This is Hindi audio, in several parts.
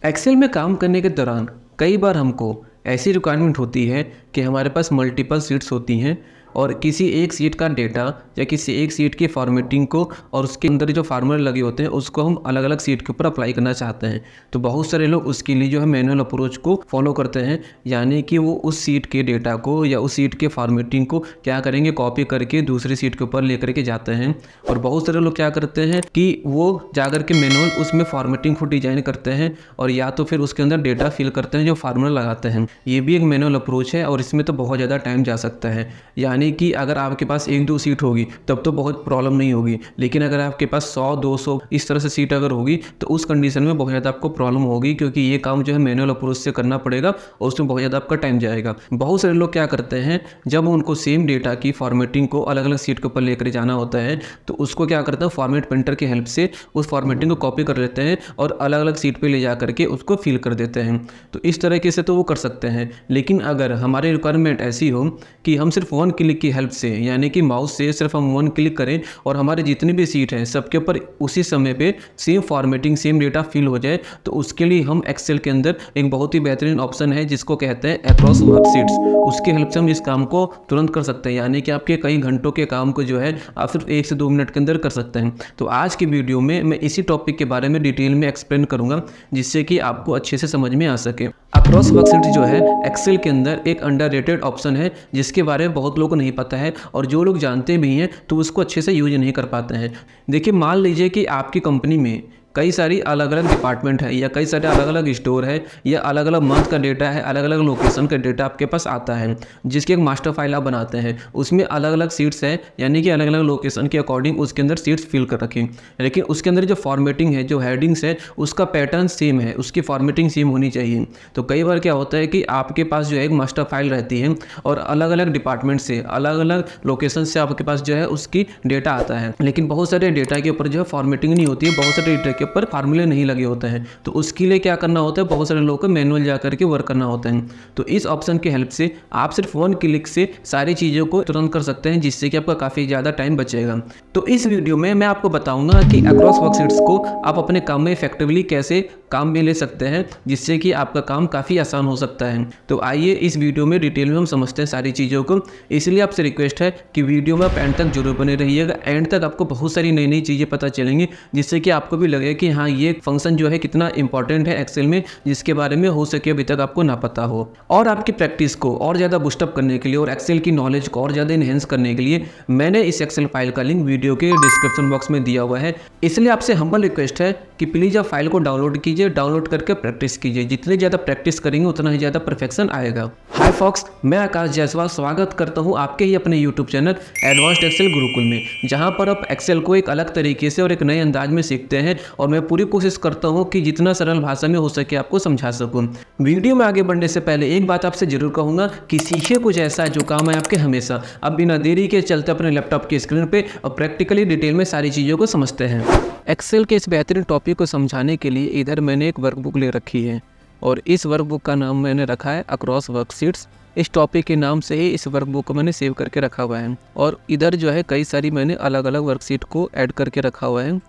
एक्सेल में काम करने के दौरान कई बार हमको ऐसी रिक्वायरमेंट होती है कि हमारे पास मल्टीपल शीट्स होती हैं और किसी एक शीट का डेटा या किसी एक शीट की फॉर्मेटिंग को और उसके अंदर जो फार्मूले लगे होते हैं उसको हम अलग अलग शीट के ऊपर अप्लाई करना चाहते हैं। तो बहुत सारे लोग उसके लिए जो है मैनुअल अप्रोच को फॉलो करते हैं, यानी कि वो उस शीट के डेटा को या उस शीट के फॉर्मेटिंग को क्या करेंगे, कॉपी करके दूसरी शीट के ऊपर लेकर के जाते हैं। और बहुत सारे लोग क्या करते हैं कि वो जाकर के मैनुअल उसमें फॉर्मेटिंग को डिजाइन करते हैं और या तो फिर उसके अंदर डेटा फिल करते हैं जो फार्मूला लगाते हैं। ये भी एक मैनुअल अप्रोच है और इसमें तो बहुत ज़्यादा टाइम जा सकता है। यानी कि अगर आपके पास एक दो सीट होगी तब तो बहुत प्रॉब्लम नहीं होगी, लेकिन अगर आपके पास 100-200 इस तरह से सीट अगर होगी तो उस कंडीशन में बहुत ज़्यादा आपको प्रॉब्लम होगी, क्योंकि ये काम जो है मैनुअल अप्रोच से करना पड़ेगा और उसमें बहुत ज़्यादा आपका टाइम जाएगा। बहुत सारे लोग क्या करते हैं, जब उनको सेम डेटा की फॉर्मेटिंग को अलग अलग सीट के ऊपर लेकर जाना होता है तो उसको क्या करते हैं, फॉर्मेट प्रिंटर की हेल्प से उस फॉर्मेटिंग को कॉपी कर लेते हैं और अलग अलग सीट पर ले जा करके उसको फिल कर देते हैं। तो इस तरीके से तो वो कर सकते हैं, लेकिन अगर हमारी रिक्वायरमेंट ऐसी हो कि हम सिर्फ वन क्लिक की हेल्प से, यानी कि माउस से सिर्फ हम वन क्लिक करें और हमारे जितनी भी सीट हैं सबके ऊपर उसी समय पे same formatting same data fill हो जाए, तो उसके लिए हम एक्सेल के अंदर एक बहुत ही बेहतरीन ऑप्शन है जिसको कहते हैं अक्रॉस वर्कशीट्स। उसके हेल्प से हम इस काम को तुरंत कर सकते हैं, यानी कि आपके कई घंटों के काम को जो है आप सिर्फ 1 से 2 मिनट के अंदर कर सकते हैं। तो आज की वीडियो में मैं इसी टॉपिक के बारे में डिटेल में एक्सप्लेन करूंगा जिससे कि आपको अच्छे से समझ में आ सके। अक्रॉस वर्कशीट जो है एक्सेल के अंदर एक अंडररेटेड ऑप्शन है जिसके बारे में बहुत लोगों को नहीं पता है, और जो लोग जानते भी हैं तो उसको अच्छे से यूज नहीं कर पाते हैं। देखिए, मान लीजिए कि आपकी कंपनी में कई सारी अलग अलग डिपार्टमेंट है या कई सारे अलग अलग स्टोर है या अलग अलग मंथ का डेटा है, अलग अलग लोकेशन का डेटा आपके पास आता है जिसकी एक मास्टर फाइल आप बनाते हैं। उसमें अलग अलग सीट्स है, यानी कि अलग अलग लोकेशन के अकॉर्डिंग उसके अंदर सीट्स फिल कर रखें, लेकिन उसके अंदर जो फॉर्मेटिंग है, जो हेडिंग्स है, उसका पैटर्न सेम है, उसकी फॉर्मेटिंग सेम होनी चाहिए। तो कई बार क्या होता है कि आपके पास जो है एक मास्टर फाइल रहती है और अलग अलग डिपार्टमेंट से अलग अलग लोकेशन से आपके पास जो है उसकी डेटा आता है, लेकिन बहुत सारे डेटा के ऊपर जो है फॉर्मेटिंग नहीं होती है, बहुत सारे डेटा के ऊपर फार्मूले नहीं लगे होते हैं। तो उसके लिए क्या करना होता है, बहुत सारे लोगों को मैनुअल जा करके वर्क करना होता है। तो इस ऑप्शन की हेल्प से आप सिर्फ वन क्लिक से सारी चीज़ों को तुरंत कर सकते हैं, जिससे कि आपका काफ़ी ज़्यादा टाइम बचेगा। तो इस वीडियो में मैं आपको बताऊंगा कि अक्रॉस वर्कशीट्स को आप अपने काम में इफेक्टिवली कैसे काम में ले सकते हैं, जिससे कि आपका काम काफ़ी आसान हो सकता है। तो आइए इस वीडियो में डिटेल में हम समझते हैं सारी चीज़ों को। इसलिए आपसे रिक्वेस्ट है कि वीडियो में आप एंड तक जरूर बने रहिएगा। एंड तक आपको बहुत सारी नई नई चीज़ें पता चलेंगी, जिससे कि आपको भी लगे कि हाँ, ये फंक्शन जो है कितना इंपॉर्टेंट है एक्सेल में, जिसके बारे में हो सके अभी तक आपको ना पता हो। और आपकी प्रैक्टिस को और ज़्यादा बूस्टअप करने के लिए और एक्सेल की नॉलेज को और ज़्यादा इन्हेंस करने के लिए मैंने इस एक्सेल फाइल का लिंक वीडियो के डिस्क्रिप्शन बॉक्स में दिया हुआ है। इसलिए आपसे हम्बल रिक्वेस्ट है कि प्लीज़ आप फाइल को डाउनलोड कीजिए, डाउनलोड करके प्रैक्टिस कीजिए। जितनी ज़्यादा प्रैक्टिस करेंगे उतना ही ज़्यादा परफेक्शन आएगा। हाय फॉक्स, मैं आकाश जायसवाल स्वागत करता हूं आपके ही अपने YouTube channel advanced Excel Gurukul में, जहां पर आप एक्सेल को एक अलग तरीके से और एक नए अंदाज में सीखते हैं, और मैं पूरी कोशिश करता हूं कि जितना सरल भाषा में हो सके आपको समझा सकूं। वीडियो में आगे बढ़ने से पहले एक बात आपसे जरूर कहूंगा कि सीखिए कुछ ऐसा जो काम है आपके हमेशा। अब बिना देरी के चलते अपने लैपटॉप की स्क्रीन पे और प्रैक्टिकली डिटेल में सारी चीज़ों को समझते हैं। एक्सेल के इस बेहतरीन टॉपिक को समझाने के लिए इधर मैंने एक वर्कबुक ले रखी है, और इस वर्कबुक का नाम मैंने रखा है अक्रॉस वर्कशीट्स। इस टॉपिक के नाम से ही इस वर्कबुक को मैंने सेव करके रखा हुआ है, और इधर जो है कई सारी मैंने अलग अलग वर्कशीट को ऐड करके रखा हुआ है,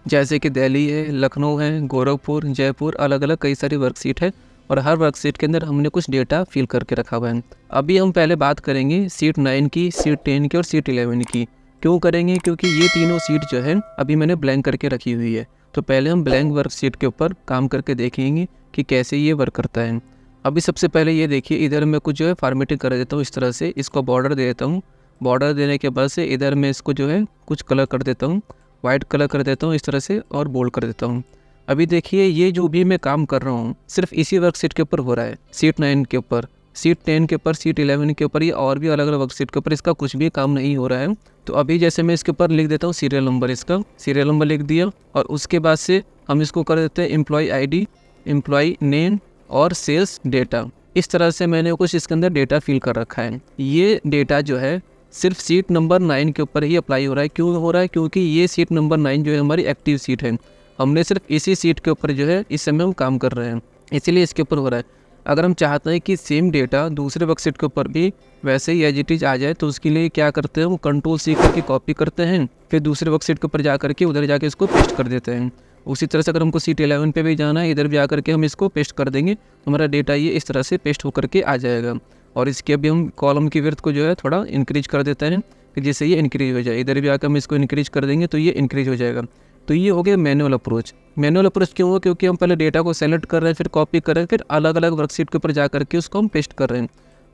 जैसे कि दिल्ली है, लखनऊ है, गोरखपुर, जयपुर, अलग अलग कई सारी वर्कशीट है, और हर वर्कशीट के अंदर हमने कुछ डेटा फिल करके रखा हुआ है। अभी हम पहले बात करेंगे सीट 9 की, सीट 10 की और सीट 11 की। क्यों करेंगे? क्योंकि ये तीनों सीट जो है अभी मैंने ब्लैंक करके रखी हुई है। तो पहले हम ब्लैंक वर्कशीट के ऊपर काम करके देखेंगे कि कैसे ये वर्क करता है। अभी सबसे पहले ये देखिए, इधर मैं कुछ जो है फॉर्मेटिंग कर देता हूँ इस तरह से। इसको बॉर्डर दे देता हूँ। बॉर्डर देने के बाद से इधर मैं इसको जो है कुछ कलर कर देता हूँ, वाइट कलर कर देता हूँ इस तरह से, और बोल्ड कर देता हूँ। अभी देखिए, ये जो भी मैं काम कर रहा हूँ सिर्फ इसी वर्कशीट के ऊपर हो रहा है, सीट 9 के ऊपर, सीट 10 के ऊपर, सीट 11 के ऊपर, ये और भी अलग अलग वर्कशीट के ऊपर इसका कुछ भी काम नहीं हो रहा है। तो अभी जैसे मैं इसके ऊपर लिख देता हूँ सीरियल नंबर, इसका सीरियल नंबर लिख दिया, और उसके बाद से हम इसको कर देते हैं एम्प्लॉय आईडी, एम्प्लॉय नेम और सेल्स डेटा। इस तरह से मैंने कुछ इसके अंदर डेटा फिल कर रखा है। ये डेटा जो है सिर्फ सीट नंबर 9 के ऊपर ही अप्लाई हो रहा है। क्यों हो रहा है? क्योंकि ये सीट नंबर 9 जो है हमारी एक्टिव सीट है। हमने सिर्फ इसी सीट के ऊपर जो है इस समय हम काम कर रहे हैं, इसीलिए इसके ऊपर हो रहा है। अगर हम चाहते हैं कि सेम डेटा दूसरे वर्कशीट के ऊपर भी वैसे ही एज इट इज आ जाए, तो उसके लिए क्या करते हैं, वो कंट्रोल सी करके कॉपी करते हैं, फिर दूसरे वर्कशीट के ऊपर जा करके उधर जाके इसको पेस्ट कर देते हैं। उसी तरह से अगर हमको सीट 11 पे भी जाना है, इधर भी आकर के हम इसको पेस्ट कर देंगे, हमारा डेटा ये इस तरह से पेस्ट होकर के आ जाएगा। और इसके अभी हम कॉलम की विड्थ को जो है थोड़ा इंक्रीज कर देते हैं कि जिससे ये इंक्रीज हो जाए। इधर भी आकर हम इसको इंक्रीज कर देंगे तो ये इंक्रीज हो जाएगा। तो ये हो गया मैनुअल अप्रोच। मैनुअल अप्रोच क्यों हुआ? क्योंकि हम पहले डेटा को सेलेक्ट कर रहे हैं, फिर कॉपी कर रहे हैं, फिर अलग अलग वर्कशीट के ऊपर जा करके उसको हम पेस्ट कर रहे हैं।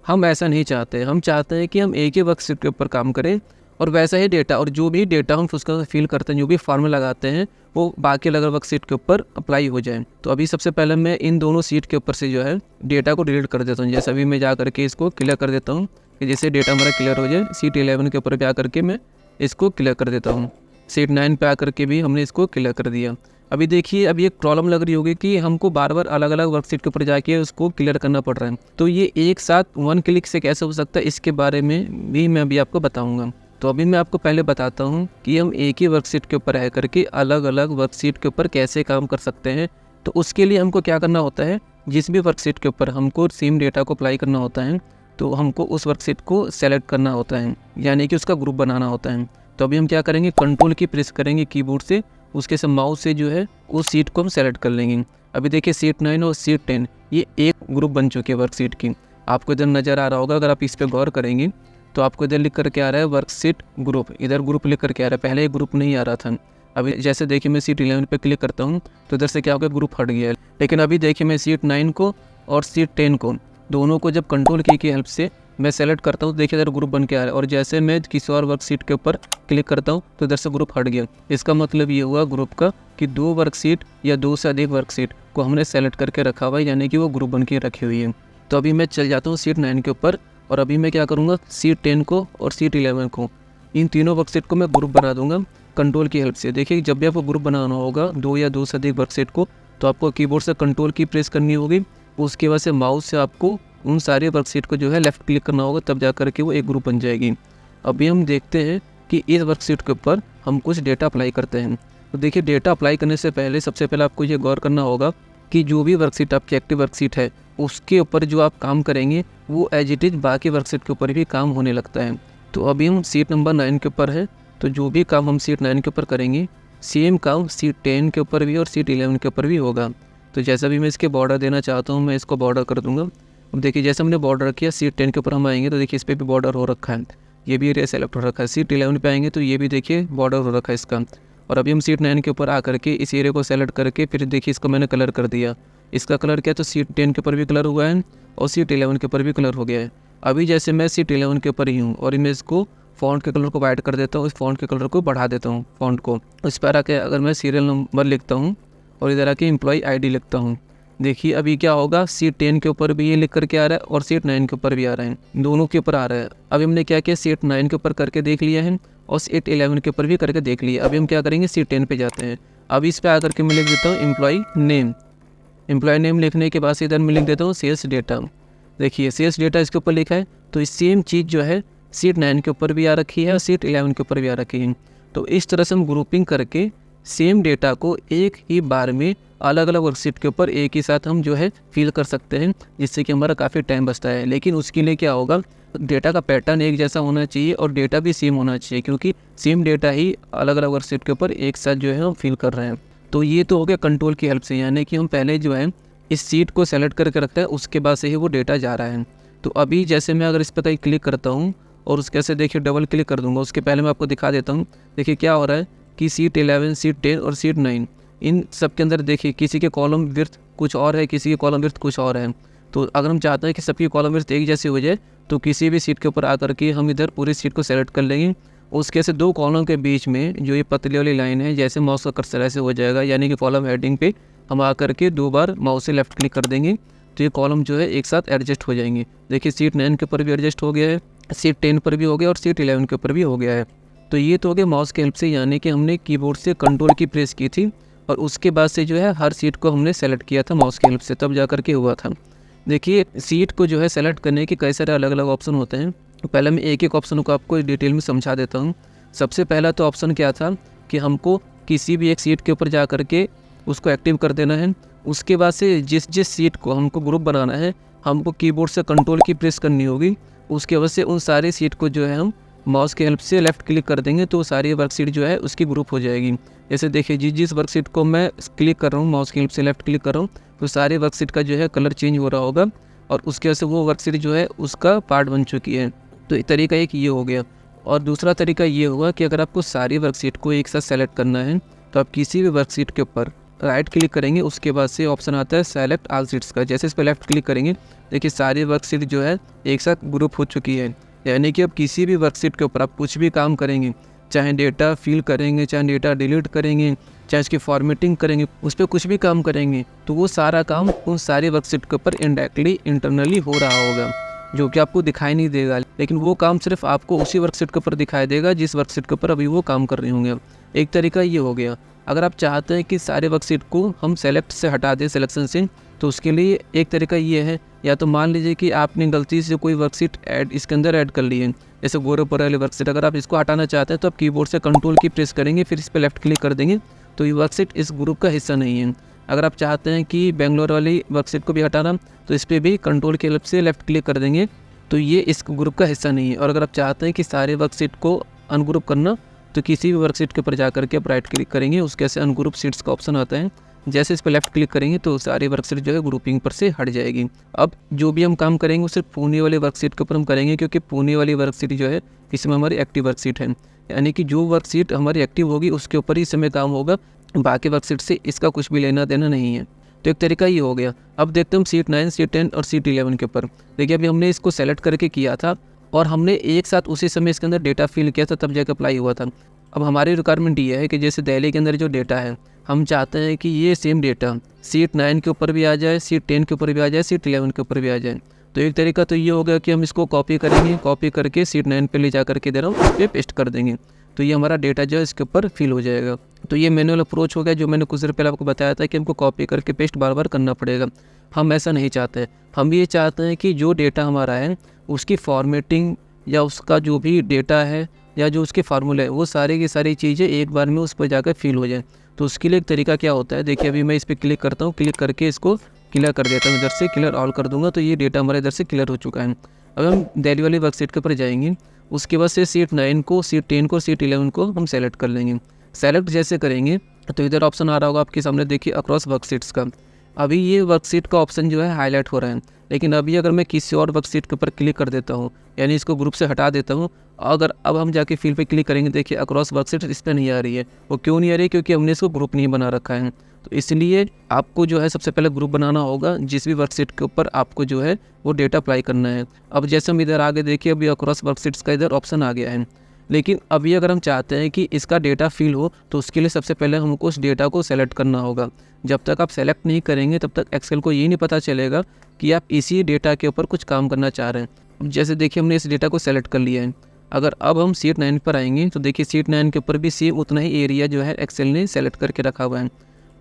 हम ऐसा नहीं चाहते। हम चाहते हैं कि हम एक ही वर्कशीट के ऊपर काम करें और वैसा ही डेटा, और जो भी डेटा हम उसका फिल करते हैं, जो भी फॉर्मूला लगाते हैं, वो बाकी अलग वर्कशीट के ऊपर अप्लाई हो जाए। तो अभी सबसे पहले मैं इन दोनों सीट के ऊपर से जो है डेटा को डिलीट कर देता हूँ। जैसे अभी मैं जा करके इसको क्लियर कर देता हूँ कि जैसे डेटा हमारा क्लियर हो जाए। सीट 11 के ऊपर भी आकर के मैं इसको क्लियर कर देता हूँ। सीट 9 पे आकर के भी हमने इसको क्लियर कर दिया। अभी देखिए, अभी एक प्रॉब्लम लग रही होगी कि हमको बार बार अलग अलग वर्कशीट के ऊपर जाके उसको क्लियर करना पड़ रहा है। तो ये एक साथ वन क्लिक से कैसे हो सकता है, इसके बारे में भी मैं अभी आपको बताऊँगा। तो अभी मैं आपको पहले बताता हूँ कि हम एक ही वर्कशीट के ऊपर रह करके अलग अलग वर्कशीट के ऊपर कैसे काम कर सकते हैं। तो उसके लिए हमको क्या करना होता है, जिस भी वर्कशीट के ऊपर हमको सेम डेटा को अप्लाई करना होता है, तो हमको उस वर्कशीट को सेलेक्ट करना होता है, यानी कि उसका ग्रुप बनाना होता है। तो अभी हम क्या करेंगे, कंट्रोल की प्रेस करेंगे कीबोर्ड से, उसके से माउस से जो है उस सीट को हम सेलेक्ट कर लेंगे। अभी देखिए सीट 9 और सीट 10 ये एक ग्रुप बन चुके हैं वर्कशीट की। आपको इधर नज़र आ रहा होगा, अगर आप इस पर गौर करेंगे तो आपको इधर लिख करके आ रहा है वर्कशीट ग्रुप, इधर ग्रुप लिख करके आ रहा है। पहले एक ग्रुप नहीं आ रहा था। अभी जैसे देखिए मैं सीट 11 पे क्लिक करता हूँ तो इधर से क्या हो गया, ग्रुप हट गया है। लेकिन अभी देखिए मैं सीट 9 को और सीट 10 को दोनों को जब कंट्रोल की हेल्प से मैं सेलेक्ट करता हूँ, देखिए इधर ग्रुप बन के आ रहा है। और जैसे मैं किसी और वर्कशीट के ऊपर क्लिक करता हूँ तो इधर से ग्रुप हट गया। इसका मतलब ये हुआ ग्रुप का कि दो वर्कशीट या दो से अधिक वर्कशीट को हमने सेलेक्ट करके रखा हुआ है, यानी कि वो ग्रुप बन के रखी हुई है। तो अभी मैं चल जाता हूँ सीट 9 के ऊपर, और अभी मैं क्या करूँगा, सीट 10 को और सीट 11 को, इन तीनों वर्कशीट को मैं ग्रुप बना दूंगा कंट्रोल की हेल्प से। देखिए जब भी आपको ग्रुप बनाना होगा दो या दो से अधिक वर्कशीट को, तो आपको कीबोर्ड से कंट्रोल की प्रेस करनी होगी। उसके बाद से माउस से आपको उन सारे वर्कशीट को जो है लेफ़्ट क्लिक करना होगा, तब जा कर के वो एक ग्रुप बन जाएगी। अभी हम देखते हैं कि इस वर्कशीट के ऊपर हम कुछ डेटा अप्लाई करते हैं। तो देखिए डेटा अप्लाई करने से पहले सबसे पहले आपको ये गौर करना होगा कि जो भी वर्कशीट आपकी एक्टिव वर्कशीट है उसके ऊपर जो आप काम करेंगे वो एज इट इज़ बाकी वर्कशीट के ऊपर भी काम होने लगता है। तो अभी हम सीट नंबर 9 के ऊपर है, तो जो भी काम हम सीट 9 के ऊपर करेंगे सेम काम सीट 10 के ऊपर भी और सीट 11 के ऊपर भी होगा। तो जैसा भी मैं इसके बॉर्डर देना चाहता हूँ मैं इसको बॉर्डर कर दूँगा। अब देखिए जैसे हमने बॉर्डर किया सीट 10 के ऊपर हम आएंगे तो देखिए इस पर भी बॉर्डर हो रखा है, ये भी एरिया सेलेक्ट हो रखा है। सीट 11 पे आएंगे तो ये भी देखिए बॉर्डर हो रखा है इसका। और अभी हम सीट 9 के ऊपर आकर के इस एरिया को सेलेक्ट करके फिर देखिए इसको मैंने कलर कर दिया। इसका कलर क्या है, तो सीट 10 के ऊपर भी कलर हुआ है और सीट 11 के ऊपर भी कलर हो गया है। अभी जैसे मैं सीट 11 के ऊपर ही हूँ और मैं इसको फ़ॉन्ट के कलर को वाइट कर देता हूँ, इस फ़ॉन्ट के कलर को बढ़ा देता हूँ फ़ॉन्ट को। इस पर आके अगर मैं सीरियल नंबर लिखता हूँ और इधर आके एम्प्लॉई ID लिखता हूँ, देखिए अभी क्या होगा, सीट 10 के ऊपर भी ये लिख करके आ रहा है और सीट 9 के ऊपर भी आ रहा है, दोनों के ऊपर आ रहा है। अभी हमने क्या किया, सीट 9 के ऊपर करके देख लिया है और सीट 11 के ऊपर भी करके देख लिया। अभी हम क्या करेंगे, सीट 10 पे जाते हैं। अभी इस पर आकर के मैं लिख देता हूँ एम्प्लॉई नेम। एम्प्लॉय नेम लिखने के बाद से इधर मैं लिख देता हूँ सेल्स डेटा। देखिए सेल्स डेटा इसके ऊपर लिखा है, तो इस सेम चीज़ जो है सीट 9 के ऊपर भी आ रखी है और सीट 11 के ऊपर भी आ रखी है। तो इस तरह से हम ग्रुपिंग करके सेम डेटा को एक ही बार में अलग अलग वर्कशीट के ऊपर एक ही साथ हम जो है फिल कर सकते हैं, जिससे कि हमारा काफ़ी टाइम बचता है। लेकिन उसके लिए क्या होगा, डेटा का पैटर्न एक जैसा होना चाहिए और डेटा भी सेम होना चाहिए, क्योंकि सेम डेटा ही अलग अलग वर्कशीट के ऊपर एक साथ जो है हम फिल कर रहे हैं। तो ये तो हो गया कंट्रोल की हेल्प से, यानी कि हम पहले जो है इस सीट को सेलेक्ट करके रखते हैं, उसके बाद से ही वो डेटा जा रहा है। तो अभी जैसे मैं अगर इस पर कहीं क्लिक करता हूँ और उसके से देखिए डबल क्लिक कर दूंगा, उसके पहले मैं आपको दिखा देता हूँ। देखिए क्या हो रहा है कि सीट 11, सीट 10 और सीट 9 इन सब के अंदर देखिए किसी के कॉलम विड्थ कुछ और है, किसी के कॉलम विड्थ कुछ और है। तो अगर हम चाहते हैं कि सबकी कॉलम विड्थ एक जैसी हो जाए, तो किसी भी सीट के ऊपर आकर के हम इधर पूरी सीट को सेलेक्ट कर लेंगे। उसके से दो कॉलम के बीच में जो ये पतली वाली लाइन है, जैसे माउस का कर्सर ऐसे हो जाएगा, यानी कि कॉलम हेडिंग पे हम आकर के दो बार माउस से लेफ्ट क्लिक कर देंगे, तो ये कॉलम जो है एक साथ एडजस्ट हो जाएंगे। देखिए सीट 9 के ऊपर भी एडजस्ट हो गया है, सीट 10 पर भी हो गया और सीट 11 के ऊपर भी हो गया है। तो ये तो हो गया माउस की हेल्प से, यानी कि हमने कीबोर्ड से कंट्रोल की प्रेस की थी और उसके बाद से जो है हर सीट को हमने सेलेक्ट किया था माउस की हेल्प से, तब जा कर के हुआ था। देखिए सीट को जो है सेलेक्ट करने के कई सारे अलग अलग ऑप्शन होते हैं। तो पहले मैं एक एक ऑप्शन को आपको डिटेल में समझा देता हूँ। सबसे पहला तो ऑप्शन क्या था कि हमको किसी भी एक सीट के ऊपर जा कर के उसको एक्टिव कर देना है। उसके बाद से जिस जिस सीट को हमको ग्रुप बनाना है, हमको कीबोर्ड से कंट्रोल की प्रेस करनी होगी। उसके वजह से उन सारी सीट को जो है हम माउस की हेल्प से लेफ़्ट क्लिक कर देंगे, तो सारी वर्कशीट जो है उसकी ग्रुप हो जाएगी। जैसे देखिए जिस वर्कशीट को मैं क्लिक कर रहा हूँ, माउस की हेल्प से लेफ्ट क्लिक कर रहा हूँ, तो सारे वर्कशीट का जो है कलर चेंज हो रहा होगा और उसकी वजह से वो वर्कशीट जो है उसका पार्ट बन चुकी है। तो एक तरीका एक ये हो गया। और दूसरा तरीका ये होगा कि अगर आपको सारी वर्कशीट को एक साथ सेलेक्ट करना है तो आप किसी भी वर्कशीट के ऊपर राइट क्लिक करेंगे, उसके बाद से ऑप्शन आता है सेलेक्ट ऑल शीट्स का। जैसे इस पर लेफ्ट क्लिक करेंगे, देखिए सारी वर्कशीट जो है एक साथ ग्रुप हो चुकी है। यानी कि अब किसी भी वर्कशीट के ऊपर आप कुछ भी काम करेंगे, चाहे डेटा फिल करेंगे, चाहे डेटा डिलीट करेंगे, चाहे इसकी फॉर्मेटिंग करेंगे, उस पर कुछ भी काम करेंगे, तो वो सारा काम उन सारी वर्कशीट के ऊपर इनडायरेक्टली इंटरनली हो रहा होगा, जो कि आपको दिखाई नहीं देगा, लेकिन वो काम सिर्फ आपको उसी वर्कशीट के ऊपर दिखाई देगा जिस वर्कशीट के ऊपर अभी वो काम कर रहे होंगे। एक तरीका ये हो गया। अगर आप चाहते हैं कि सारे वर्कशीट को हम सेलेक्ट से हटा दें सिलेक्शन से, तो उसके लिए एक तरीका ये है, या तो मान लीजिए कि आपने गलती से कोई वर्कशीट ऐड इसके अंदर ऐड कर ली है, जैसे गोरखपुर वाली वर्कशीट, अगर आप इसको हटाना चाहते हैं तो आप कीबोर्ड से कंट्रोल की प्रेस करेंगे, फिर इस पर लेफ्ट क्लिक कर देंगे, तो ये वर्कशीट इस ग्रुप का हिस्सा नहीं है। अगर आप चाहते हैं कि बेंगलोर वाली वर्कशीट को भी हटाना, तो इस पर भी कंट्रोल की हेल्प से लेफ्ट क्लिक कर देंगे, तो ये इस ग्रुप का हिस्सा नहीं है। और अगर आप चाहते हैं कि सारे वर्कशीट को अनग्रुप करना, तो किसी भी वर्कशीट के ऊपर जाकर के आप राइट क्लिक करेंगे, उसके से अनग्रुप शीट्स का ऑप्शन आता है, जैसे इस पर लेफ्ट क्लिक करेंगे तो सारी वर्कशीट जो है ग्रुपिंग पर से हट जाएगी। अब जो भी हम काम करेंगे वो सिर्फ पुणे वाली वर्कशीट के ऊपर हम करेंगे, क्योंकि पुणे वाली वर्कशीट जो है इसमें हमारी एक्टिव वर्कशीट है, यानी कि जो वर्कशीट हमारी एक्टिव होगी उसके ऊपर ही समय काम होगा, बाकी वर्कशीट से इसका कुछ भी लेना देना नहीं है। तो एक तरीका ये हो गया। अब देखते हैं हम सीट 9, सीट 10 और सीट 11 के ऊपर। देखिए अभी हमने इसको सेलेक्ट करके किया था और हमने एक साथ उसी समय इसके अंदर डेटा फिल किया था, तब जाकर अप्लाई हुआ था। अब हमारी रिक्वायरमेंट ये है कि जैसे दिल्ली के अंदर जो डेटा है, हम चाहते हैं कि ये सेम डेटा सीट 9 के ऊपर भी आ जाए, सीट 10 के ऊपर भी आ जाए, सीट 11 के ऊपर भी आ जाए। तो एक तरीका तो ये होगा कि हम इसको कॉपी करेंगे, कॉपी करके सीट 9 पे ले जा करके दे रहा हूँ, इस पर पेस्ट कर देंगे, तो ये हमारा डेटा जो है इसके ऊपर फिल हो जाएगा। तो ये मैनुअल अप्रोच हो गया, जो मैंने कुछ देर पहले आपको बताया था कि हमको कॉपी करके पेस्ट बार बार करना पड़ेगा। हम ऐसा नहीं चाहते, हम ये चाहते हैं कि जो डेटा हमारा है उसकी फॉर्मेटिंग या उसका जो भी डेटा है या जो उसके फार्मूले है, वो सारी की सारी चीज़ें एक बार में उस पर जाकर फिल हो जाए। तो उसके लिए एक तरीका क्या होता है, देखिए अभी मैं इस पर क्लिक करता हूँ, क्लिक करके इसको क्लियर कर देता हूँ, इधर से क्लियर ऑल कर दूंगा, तो ये डेटा हमारे इधर से क्लियर हो चुका है। अब हम दिल्ली वाली वर्कशीट के ऊपर जाएंगे, उसके बाद से सीट 9 को, सीट 10 को, सीट 11 को हम सेलेक्ट कर लेंगे। सेलेक्ट जैसे करेंगे तो इधर ऑप्शन आ रहा होगा आपके सामने, देखिए अक्रॉस वर्कशीट्स का। अभी ये वर्कशीट का ऑप्शन जो है हाईलाइट हो रहा है, लेकिन अभी अगर मैं किसी और वर्कशीट के ऊपर क्लिक कर देता हूँ, यानी इसको ग्रुप से हटा देता हूँ, अगर अब हम जाके फील्ड पे क्लिक करेंगे, देखिए अक्रॉस वर्कशीट इस पर नहीं आ रही है। वो क्यों नहीं आ रही है? क्योंकि हमने इसको ग्रुप नहीं बना रखा है। तो इसलिए आपको जो है सबसे पहले ग्रुप बनाना होगा, जिस भी वर्कशीट के ऊपर आपको जो है वो डेटा अप्लाई करना है। अब जैसे हम इधर आगे देखिए, अभी अक्रॉस वर्कशीट्स का इधर ऑप्शन आ गया है, लेकिन अभी अगर हम चाहते हैं कि इसका डेटा फिल हो, तो उसके लिए सबसे पहले हमको उस डेटा को सेलेक्ट करना होगा। जब तक आप सेलेक्ट नहीं करेंगे तब तक एक्सेल को ये नहीं पता चलेगा कि आप इसी डेटा के ऊपर कुछ काम करना चाह रहे हैं। अब जैसे देखिए हमने इस डेटा को सेलेक्ट कर लिया है। अगर अब हम सीट 9 पर आएंगे तो देखिए सीट 9 के ऊपर भी सेम उतना ही एरिया जो है एक्सेल ने सेलेक्ट करके रखा हुआ है।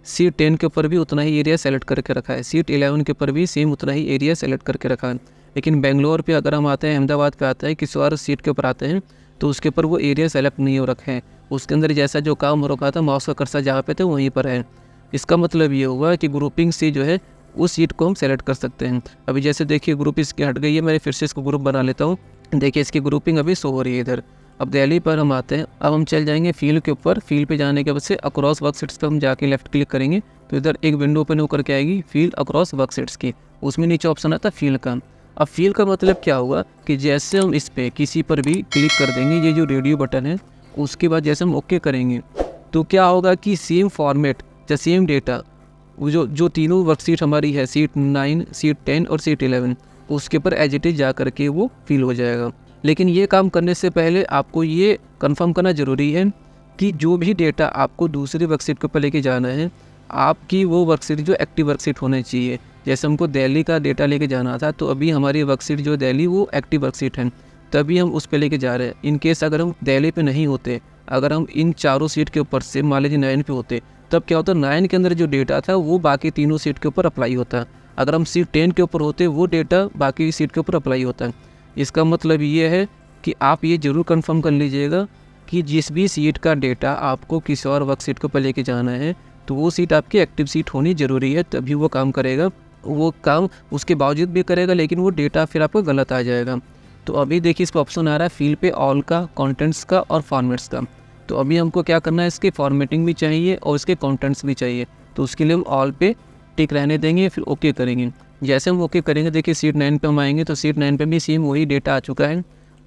सीट 10 के ऊपर भी उतना ही एरिया सेलेक्ट करके रखा है। सीट 11 के ऊपर भी सेम उतना ही एरिया सेलेक्ट करके रखा है। लेकिन बेंगलोर पे अगर हम आते हैं, अहमदाबाद पे आते हैं, किसी और सीट के ऊपर आते हैं, तो उसके ऊपर वो एरिया सेलेक्ट नहीं हो रखे हैं। उसके अंदर जैसा जो काम हो रखा था, माउस का कर्सर जहाँ पे थे वहीं पर है। इसका मतलब ये हुआ कि ग्रुपिंग से जो है उस सीट को हम सेलेक्ट कर सकते हैं। अभी जैसे देखिए ग्रुप इसकी हट गई है, मैं फिर से इसको ग्रुप बना लेता हूँ। देखिए इसकी ग्रुपिंग अभी शो हो रही है इधर। अब दिल्ली पर हम आते हैं, अब हम चल जाएंगे फील्ड के ऊपर। फील्ड पे जाने के बाद से अक्रॉस वर्कशीट्स पे हम जाके लेफ्ट क्लिक करेंगे, तो इधर एक विंडो ओपन होकर के आएगी फील्ड अक्रॉस वर्कशीट्स की। उसमें नीचे ऑप्शन आता है फील्ड का। अब फील्ड का मतलब क्या हुआ कि जैसे हम इस पर किसी पर भी क्लिक कर देंगे, ये जो रेडियो बटन है, उसके बाद जैसे हम ओके करेंगे, तो क्या होगा कि सेम फॉर्मेट या सेम डेटा वो जो तीनों वर्कशीट हमारी है, सीट 9, सीट 10 और सीट 11, उसके ऊपर एज इट इज जा करके वो फिल हो जाएगा। लेकिन ये काम करने से पहले आपको ये कंफर्म करना ज़रूरी है कि जो भी डेटा आपको दूसरी वर्कशीट के ऊपर लेके जाना है, आपकी वो वर्कशीट जो एक्टिव वर्कशीट होनी चाहिए। जैसे हमको दिल्ली का डेटा लेके जाना था, तो अभी हमारी वर्कशीट जो दिल्ली वो एक्टिव वर्कशीट है, तभी हम उस पे लेके जा रहे हैं। इन केस अगर हम दिल्ली पे नहीं होते, अगर हम इन चारों सीट के ऊपर से मान लीजिए 9 पे होते, तब क्या होता, 9 के अंदर जो डेटा था वो बाकी तीनों सीट के ऊपर अप्लाई होता। अगर हम सीट 10 के ऊपर होते, वो डेटा बाकी सीट के ऊपर अप्लाई होता। इसका मतलब ये है कि आप ये ज़रूर कंफर्म कर लीजिएगा कि जिस भी सीट का डेटा आपको किसी और वर्कशीट के ऊपर लेके जाना है, तो वो सीट आपकी एक्टिव सीट होनी ज़रूरी है, तभी वो काम करेगा। वो काम उसके बावजूद भी करेगा, लेकिन वो डेटा फिर आपको गलत आ जाएगा। तो अभी देखिए इस पर ऑप्शन आ रहा है फील्ड पे ऑल का, कंटेंट्स का और फॉर्मेट्स का। तो अभी हमको क्या करना है, इसकी फॉर्मेटिंग भी चाहिए और इसके कंटेंट्स भी चाहिए। तो उसके लिए हम ऑल पे टिक रहने देंगे, फिर ओके करेंगे। जैसे हम ओके करेंगे, देखिए सीट 9 पे हम आएंगे तो सीट 9 पे भी सेम वही डेटा आ चुका है,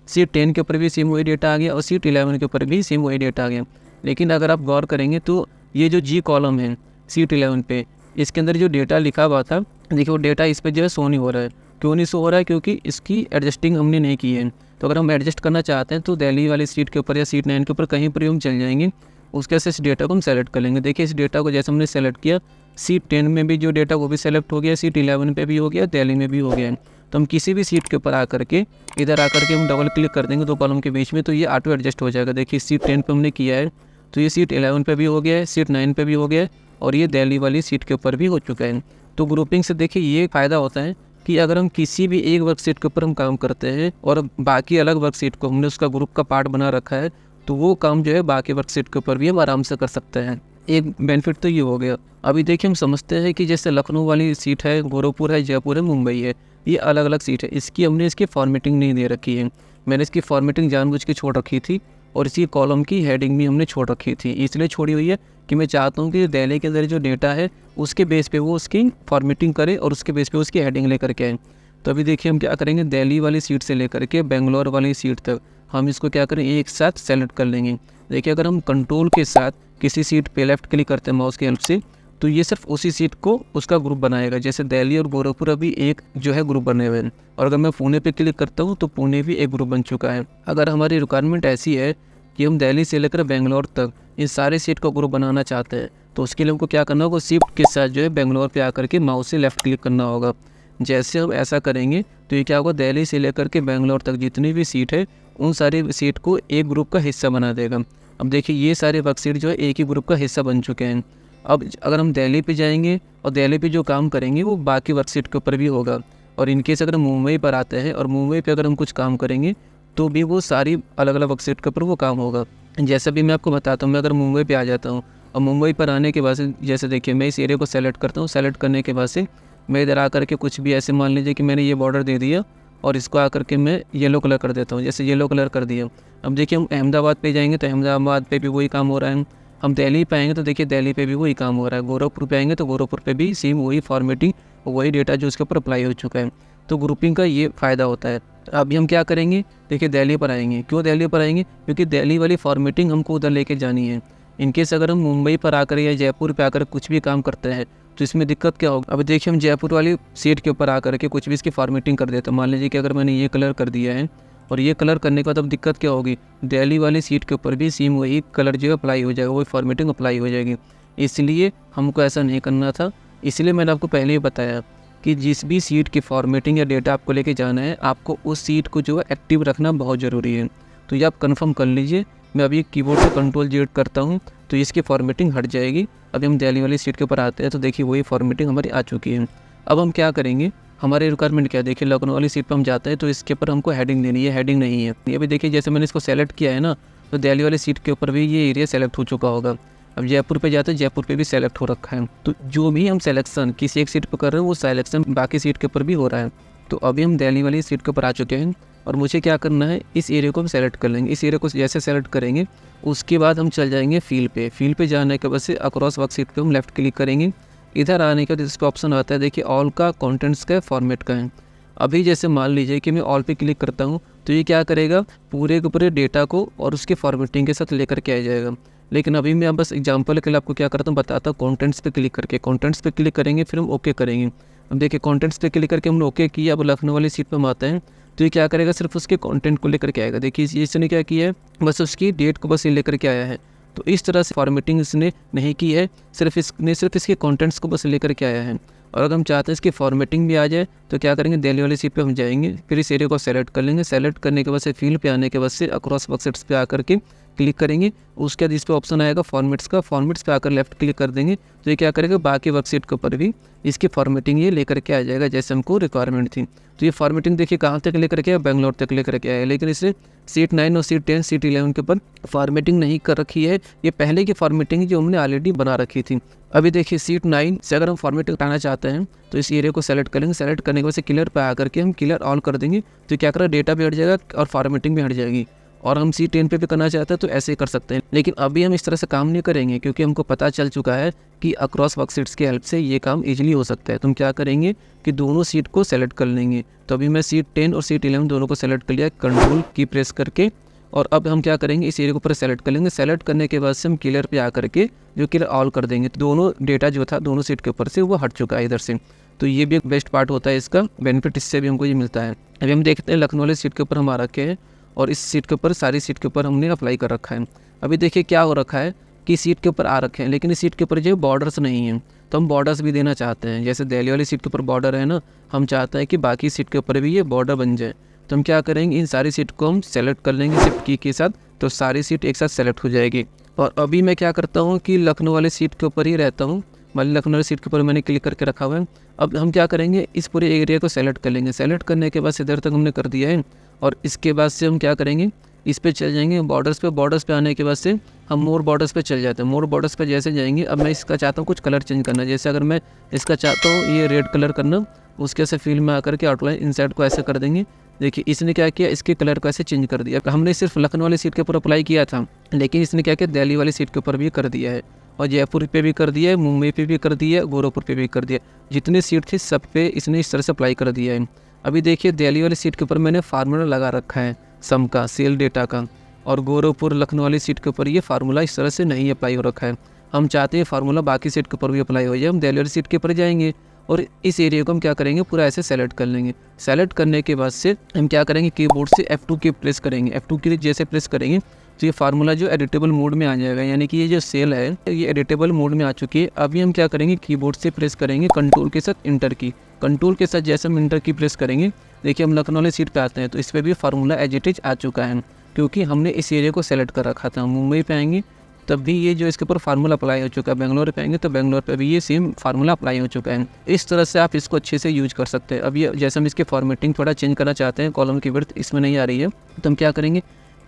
सीट 10 के ऊपर भी सेम वही डेटा आ गया और सीट 11 के ऊपर भी सेम वही डेटा आ गया। लेकिन अगर आप गौर करेंगे तो ये जो जी कॉलम है सीट 11 पे, इसके अंदर जो डेटा लिखा हुआ था, देखिए वो डेटा इस पर जो है शो नहीं हो रहा है। क्यों नहीं शो हो रहा है? क्योंकि इसकी एडजस्टिंग हमने नहीं की है। तो अगर हम एडजस्ट करना चाहते हैं तो दिल्ली वाली सीट के ऊपर या सीट 9 के ऊपर कहीं पर भी हम चल जाएंगे, उसके से इस डेटा को हम सेलेक्ट कर लेंगे। देखिए इस डेटा को जैसे हमने सेलेक्ट किया, सीट 10 में भी जो डेटा वो भी सेलेक्ट हो गया, सीट 11 पे भी हो गया, दिल्ली में भी हो गया। तो हम किसी भी सीट के ऊपर आकर के इधर आकर के हम डबल क्लिक कर देंगे दो कॉलम के बीच में, तो ये ऑटो एडजस्ट हो जाएगा। देखिए सीट 10 पे हमने किया है तो ये सीट 11 पे भी हो गया है, सीट 9 पे भी हो गया है और ये दिल्ली वाली सीट के ऊपर भी हो चुका है। तो ग्रुपिंग से देखिए ये फ़ायदा होता है कि अगर हम किसी भी एक वर्कशीट के ऊपर हम काम करते हैं और बाकी अलग वर्कशीट को हमने उसका ग्रुप का पार्ट बना रखा है, तो वो काम जो है बाकी वर्कशीट के ऊपर भी हम आराम से कर सकते हैं। एक बेनिफिट तो ये हो गया। अभी देखिए हम समझते हैं कि जैसे लखनऊ वाली सीट है, गोरखपुर है, जयपुर है, मुंबई है, ये अलग अलग सीट है। इसकी फॉर्मेटिंग नहीं दे रखी है, मैंने इसकी फॉर्मेटिंग जानबूझ के छोड़ रखी थी और इसी कॉलम की हेडिंग भी हमने छोड़ रखी थी। इसलिए छोड़ी हुई है कि मैं चाहता हूँ कि दिल्ली के अंदर जो डेटा है उसके बेस पे वो उसकी फॉर्मेटिंग करे और उसके बेस पे उसकी हेडिंग लेकर के आए। तो अभी देखिए हम क्या करेंगे, दिल्ली वाली सीट से लेकर के बेंगलोर वाली सीट तक हम इसको क्या करें, एक साथ सेलेक्ट कर लेंगे। देखिए अगर हम कंट्रोल के साथ किसी सीट पे लेफ़्ट क्लिक करते हैं माउस की हेल्प से, तो ये सिर्फ उसी सीट को उसका ग्रुप बनाएगा। जैसे दिल्ली और गोरखपुर अभी एक जो है ग्रुप बने हुए हैं, और अगर मैं पुणे पे क्लिक करता हूँ तो पुणे भी एक ग्रुप बन चुका है। अगर हमारी रिक्वायरमेंट ऐसी है कि हम दिल्ली से लेकर बेंगलोर तक इन सारे सीट को ग्रुप बनाना चाहते हैं, तो उसके लिए हमको क्या करना होगा, शिफ्ट के साथ जो है बेंगलोर पे आकर के माउस से लेफ़्ट क्लिक करना होगा। जैसे हम ऐसा करेंगे तो ये क्या होगा, दिल्ली से लेकर के बेंगलोर तक जितनी भी सीट है उन सारी सीट को एक ग्रुप का हिस्सा बना देगा। अब देखिए ये सारे वर्कशीट जो है एक ही ग्रुप का हिस्सा बन चुके हैं। अब अगर हम दिल्ली पे जाएंगे और दिल्ली पे जो काम करेंगे वो बाकी वर्कशीट के ऊपर भी होगा, और इनकेस अगर हम मुंबई पर आते हैं और मुंबई पे अगर हम कुछ काम करेंगे तो भी वो सारी अलग अलग वर्कशीट के ऊपर वो काम होगा। जैसे भी मैं आपको बताता हूँ, मैं अगर मुंबई पे आ जाता हूँ और मुंबई पर आने के बाद से जैसे देखिए मैं इस एरिया को सेलेक्ट करता हूँ, सेलेक्ट करने के बाद से मैं इधर आकर के कुछ भी ऐसे मान लीजिए कि मैंने ये बॉर्डर दे दिया और इसको आकर के मैं येलो कलर कर देता हूँ, जैसे येलो कलर कर दिया। अब देखिए हम अहमदाबाद पे जाएंगे तो अहमदाबाद पे भी वही काम हो रहा है, हम दिल्ली पे आएंगे तो देखिए दिल्ली पे भी वही काम हो रहा है, गोरखपुर पे आएंगे तो गोरखपुर पे भी सेम वही फॉर्मेटिंग, वही डेटा जो उसके ऊपर अप्लाई हो चुका है। तो ग्रुपिंग का ये फ़ायदा होता है। अभी हम क्या करेंगे, देखिए दिल्ली पर आएंगे। क्यों दिल्ली पर आएंगे? क्योंकि दिल्ली वाली फॉर्मेटिंग हमको उधर लेके जानी है। इनकेस अगर हम मुंबई पर आकर या जयपुर पे आकर कुछ भी काम करते हैं तो इसमें दिक्कत क्या होगा। अब देखिए हम जयपुर वाली सीट के ऊपर आकर के कुछ भी इसकी फॉर्मेटिंग कर देते हैं, मान लीजिए कि अगर मैंने ये कलर कर दिया है और ये कलर करने के बाद अब दिक्कत क्या होगी, दिल्ली वाली सीट के ऊपर भी सेम वही कलर जो है अप्लाई हो जाएगा, वही फॉर्मेटिंग अप्लाई हो जाएगी। इसलिए हमको ऐसा नहीं करना था। इसलिए मैंने आपको पहले ही बताया कि जिस भी सीट की फॉर्मेटिंग या डेटा आपको लेके जाना है, आपको उस सीट को जो है एक्टिव रखना बहुत ज़रूरी है। तो ये आप कंफर्म कर लीजिए। मैं अभी कीबोर्ड से Ctrl+Z करता हूँ तो इसकी फॉर्मेटिंग हट जाएगी। अभी हम दिल्ली वाली सीट के ऊपर आते हैं तो देखिए वही फॉर्मेटिंग हमारी आ चुकी है। अब हम क्या करेंगे, हमारे रिक्वायरमेंट क्या है, देखिए लखनऊ वाली सीट पर हम जाते हैं तो इसके ऊपर हमको हेडिंग देनी है, हेडिंग नहीं है। ये भी देखिए जैसे मैंने इसको सेलेक्ट किया है ना, तो दिल्ली वाली सीट के ऊपर भी ये एरिया सेलेक्ट हो चुका होगा। अब जयपुर पे जाते हैं, जयपुर पे भी सेलेक्ट हो रखा है। तो जो भी हम सिलेक्शन किसी एक सीट पर कर रहे हैं वो सिलेक्शन बाकी सीट के ऊपर भी हो रहा है। तो अभी हम दिल्ली वाली सीट के ऊपर आ चुके हैं और मुझे क्या करना है, इस एरिया को हम सेलेक्ट कर लेंगे। इस एरिया को जैसे सेलेक्ट करेंगे उसके बाद हम चल जाएंगे फील पे। फील पे जाने के बाद से अक्रॉस वर्कशीट पे हम लेफ़्ट क्लिक करेंगे। इधर आने के बाद इस पर ऑप्शन आता है, देखिए ऑल का, कंटेंट्स का, फॉर्मेट का है। अभी जैसे मान लीजिए कि मैं ऑल पे क्लिक करता हूँ तो ये क्या करेगा, पूरे के पूरे डेटा को और उसके फॉर्मेटिंग के साथ लेकर के आ जाएगा। लेकिन अभी मैं बस एग्जांपल के लिए आपको क्या करता हूँ बताता हूँ। कंटेंट्स पे क्लिक करके कंटेंट्स पे क्लिक करेंगे, फिर हम ओके करेंगे। अब देखिए कंटेंट्स पे क्लिक करके हमने ओके किया। अब लखनऊ वाली सीट पे हम आते हैं तो ये क्या करेगा, सिर्फ उसके कंटेंट को लेकर के आएगा। देखिए इसने क्या किया है, बस उसकी डेट को बस ये लेकर के आया है। तो इस तरह से फॉर्मेटिंग इसने नहीं की है, सिर्फ इसके कंटेंट्स को बस लेकर के आया है। और अगर हम चाहते हैं इसकी फॉर्मेटिंग भी आ जाए तो क्या करेंगे, दिल्ली वाली सीट पे हम जाएंगे, फिर इस एरिया को सेलेक्ट कर लेंगे। सेलेक्ट करने के बाद से फील्ड पे आने के बाद से अक्रॉस वर्कशीट्स पे आकर के क्लिक करेंगे। उसके बाद इस पर ऑप्शन आएगा फॉर्मेट्स का, फॉर्मेट्स पे आकर लेफ्ट क्लिक कर देंगे तो ये क्या करेगा, बाकी वर्कशीट के ऊपर भी इसकी फॉर्मेटिंग ये लेकर के आ जाएगा जैसे हमको रिक्वायरमेंट थी। तो ये फॉर्मेटिंग देखिए कहाँ तक लेकर के आया, बेंगलोर तक लेकर के आया। लेकिन इसे सीट 9 और सीट 10 सीट 11 के ऊपर फॉर्मेटिंग नहीं कर रखी है, ये पहले की फॉर्मेटिंग जो हमने ऑलरेडी बना रखी थी। अभी देखिए सीट 9 से अगर हम फॉर्मेटिंग हटाना चाहते हैं तो इस एरिया को सेलेक्ट करेंगे। सेलेक्ट करने के बाद से क्लियर पे आकर के हम क्लियर ऑल कर देंगे तो क्या करेगा, डेटा भी हट जाएगा और फॉर्मेटिंग भी हट जाएगी। और हम C10 पे भी करना चाहते हैं तो ऐसे ही कर सकते हैं। लेकिन अभी हम इस तरह से काम नहीं करेंगे क्योंकि हमको पता चल चुका है कि अक्रॉस वर्कशीट्स की हेल्प से ये काम ईजिली हो सकता है। तो हम क्या करेंगे कि दोनों सीट को सेलेक्ट कर लेंगे। तो अभी मैं C10 और C11 दोनों को सेलेक्ट कर लिया, कंट्रोल की प्रेस करके। और अब हम क्या करेंगे, इस एरिया को ऊपर सेलेक्ट कर लेंगे। सेलेक्ट करने के बाद से हम क्लियर पे आकर के जो क्लियर ऑल कर देंगे, तो दोनों डेटा जो था दोनों सीट के ऊपर से वो हट चुका है इधर से। तो ये भी एक बेस्ट पार्ट होता है, इसका बेनिफिट इससे भी हमको ये मिलता है। अभी हम देखते हैं लखनऊ वाले सीट के ऊपर हम आ रखे हैं और इस सीट के ऊपर सारी सीट के ऊपर हमने अप्लाई कर रखा है। अभी देखिए क्या हो रखा है कि सीट के ऊपर आ रखे हैं, लेकिन इस सीट के ऊपर जो बॉर्डर्स नहीं हैं, तो हम बॉर्डर्स भी देना चाहते हैं। जैसे दिल्ली वाली सीट के ऊपर बॉर्डर है ना, हम चाहते हैं कि बाकी सीट के ऊपर भी ये बॉर्डर बन जाए। तो हम क्या करेंगे, इन सारी सीट को हम सेलेक्ट कर लेंगे शिफ्ट की के साथ, तो सारी सीट एक साथ सेलेक्ट हो जाएगी। और अभी मैं क्या करता हूँ कि लखनऊ वाले सीट के ऊपर ही रहता हूँ, मतलब लखनऊ वाली सीट के ऊपर मैंने क्लिक करके रखा हुआ है। अब हम क्या करेंगे, इस पूरे एरिया को सेलेक्ट कर लेंगे। सेलेक्ट करने के बाद इधर तक हमने कर दिया है और इसके बाद से हम क्या करेंगे, इस पे चल जाएंगे बॉर्डर्स पे। बॉर्डर्स पे आने के बाद से हम मोर बॉर्डर्स पे चल जाते हैं। मोर बॉर्डर्स पे जैसे जाएंगे, अब मैं इसका चाहता हूँ कुछ कलर चेंज करना। जैसे अगर मैं इसका चाहता हूँ ये रेड कलर करना, उसके से फील में आकर के आउटलाइन इनसाइड को ऐसे कर देंगे। देखिए इसने क्या किया, इसके कलर को ऐसे चेंज कर दिया। हमने सिर्फ लखनऊ वाली सीट के ऊपर अप्लाई किया था, लेकिन इसने क्या किया, दिल्ली वाली सीट के ऊपर भी कर दिया है और जयपुर पे भी कर दिया है, मुंबई पे भी कर दिया है, गोरखपुर पे भी कर दिया। जितनी सीट थी सब पे इसने इस तरह से अप्लाई कर दिया है। अभी देखिए दिल्ली वाली सीट के ऊपर मैंने फार्मूला लगा रखा है सम का, सेल डेटा का, और गोरखपुर लखनऊ वाली सीट के ऊपर ये फार्मूला इस तरह से नहीं अप्लाई हो रखा है। हम चाहते हैं फार्मूला बाकी सीट के ऊपर भी अप्लाई हो जाए। हम दिल्ली वाली सीट के ऊपर जाएंगे और इस एरिया को हम क्या करेंगे, पूरा ऐसे सेलेक्ट कर लेंगे। सेलेक्ट करने के बाद से हम क्या करेंगे, कीबोर्ड से F2 की प्रेस करेंगे। F2 की जैसे प्रेस करेंगे तो ये फार्मूला जो एडिटेबल मोड में आ जाएगा, यानी कि ये जो सेल है ये एडिटेबल मोड में आ चुकी है। अभी हम क्या करेंगे, कीबोर्ड से प्रेस करेंगे कंट्रोल के साथ इंटर की। कंट्रोल के साथ जैसे हम इंटर की प्रेस करेंगे, देखिए हम लखनऊ वाली सीट पे आते हैं तो इस पर भी फार्मूला एज इट इज आ चुका है, क्योंकि हमने इस एरिया को सेलेक्ट कर रखा था। मुंबई पे आएंगे तब भी ये जो इसके ऊपर फार्मूला अप्लाई हो चुका है। बेंगलोर पे आएंगे तो बेंगलोर पे भी ये सेम फार्मूला अप्लाई हो चुका है। इस तरह से आप इसको अच्छे से यूज कर सकते हैं। अब ये जैसे हम इसके फॉर्मेटिंग थोड़ा चेंज करना चाहते हैं, कॉलम की विड्थ इसमें नहीं आ रही है, तो हम क्या करेंगे,